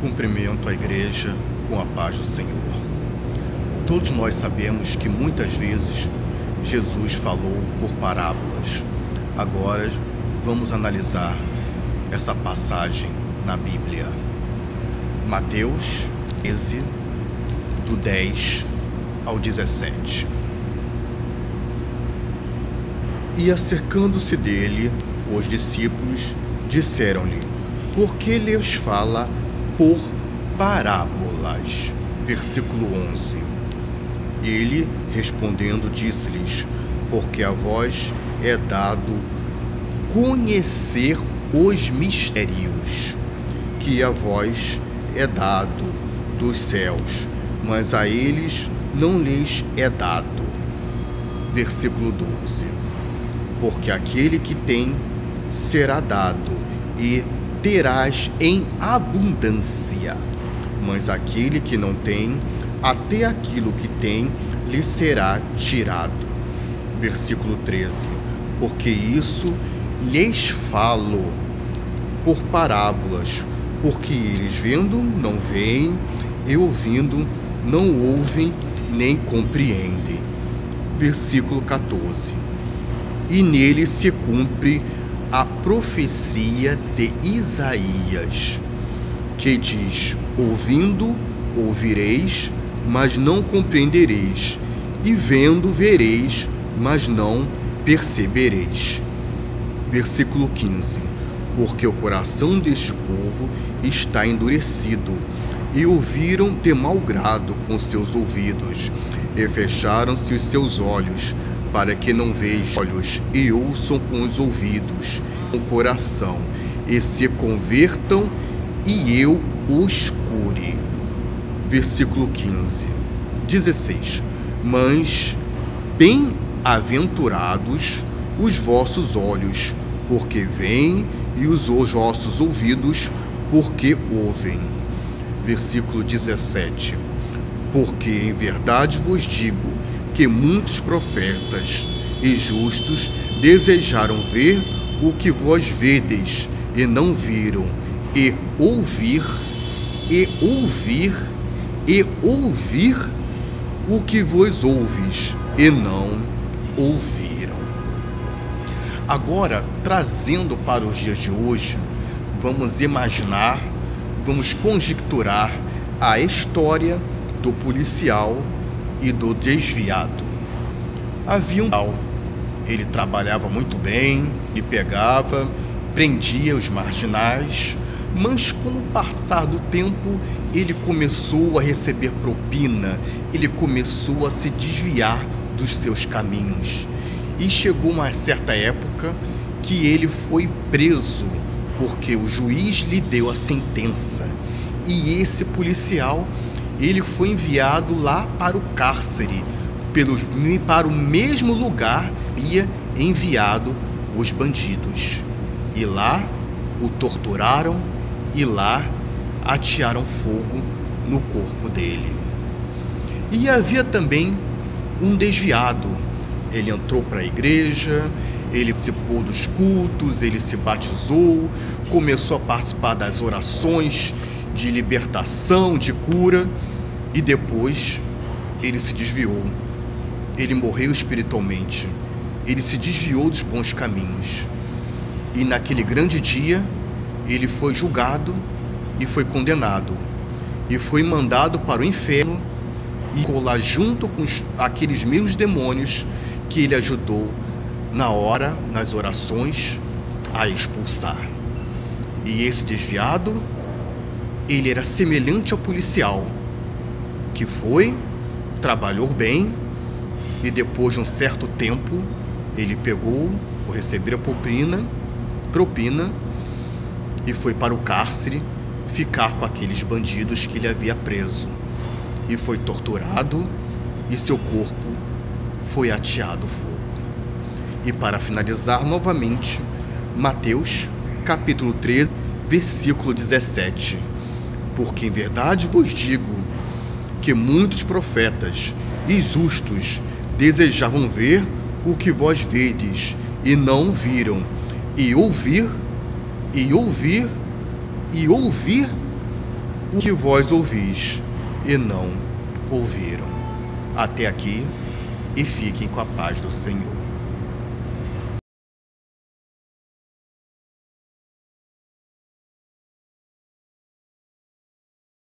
Cumprimento a igreja com a paz do Senhor. Todos nós sabemos que muitas vezes Jesus falou por parábolas. Agora vamos analisar essa passagem na Bíblia. Mateus 13, do 10 ao 17. E acercando-se dele, os discípulos disseram-lhe: por que lhes fala por parábolas? Versículo 11. Ele, respondendo, disse-lhes: porque a vós é dado conhecer os mistérios, que a vós é dado dos céus, mas a eles não lhes é dado. Versículo 12. Porque aquele que tem será dado, e terás em abundância, mas aquele que não tem, até aquilo que tem lhe será tirado. Versículo 13. Porque isso lhes falo por parábolas, porque eles vendo não veem, e ouvindo não ouvem nem compreendem. Versículo 14. E nele se cumpre a profecia de Isaías, que diz: ouvindo, ouvireis, mas não compreendereis, e vendo, vereis, mas não percebereis. Versículo 15. Porque o coração deste povo está endurecido, e ouviram de mau grado com seus ouvidos, e fecharam-se os seus olhos, para que não vejam olhos, e ouçam com os ouvidos, com o coração, e se convertam, e eu os cure. Versículo 15. 16. Mas bem-aventurados os vossos olhos, porque veem, e os vossos ouvidos, porque ouvem. Versículo 17. Porque em verdade vos digo que muitos profetas e justos desejaram ver o que vós vedes, e não viram, e ouvir o que vós ouves, e não ouviram. Agora, trazendo para os dias de hoje, vamos imaginar, vamos conjecturar a história do policial e do desviado. Havia um tal, ele trabalhava muito bem, e pegava, prendia os marginais, mas com o passar do tempo, ele começou a receber propina, ele começou a se desviar dos seus caminhos. E chegou uma certa época que ele foi preso, porque o juiz lhe deu a sentença. E esse policial, ele foi enviado lá para o cárcere, para o mesmo lugar que havia enviado os bandidos. E lá o torturaram, e lá atearam fogo no corpo dele. E havia também um desviado. Ele entrou para a igreja, ele participou dos cultos, ele se batizou, começou a participar das orações de libertação, de cura, e depois ele se desviou. Ele morreu espiritualmente, ele se desviou dos bons caminhos. E naquele grande dia, ele foi julgado e foi condenado, e foi mandado para o inferno, e ficou lá junto com aqueles mesmos demônios que ele ajudou nas orações, a expulsar. E esse desviado, ele era semelhante ao policial, que trabalhou bem, e depois de um certo tempo, ele pegou, recebeu a propina, e foi para o cárcere ficar com aqueles bandidos que ele havia preso. E foi torturado, e seu corpo foi ateado fogo. E para finalizar novamente, Mateus capítulo 13, versículo 17. Porque em verdade vos digo que muitos profetas e justos desejavam ver o que vós vedes, e não viram, e ouvir o que vós ouvis e não ouviram. Até aqui, e fiquem com a paz do Senhor.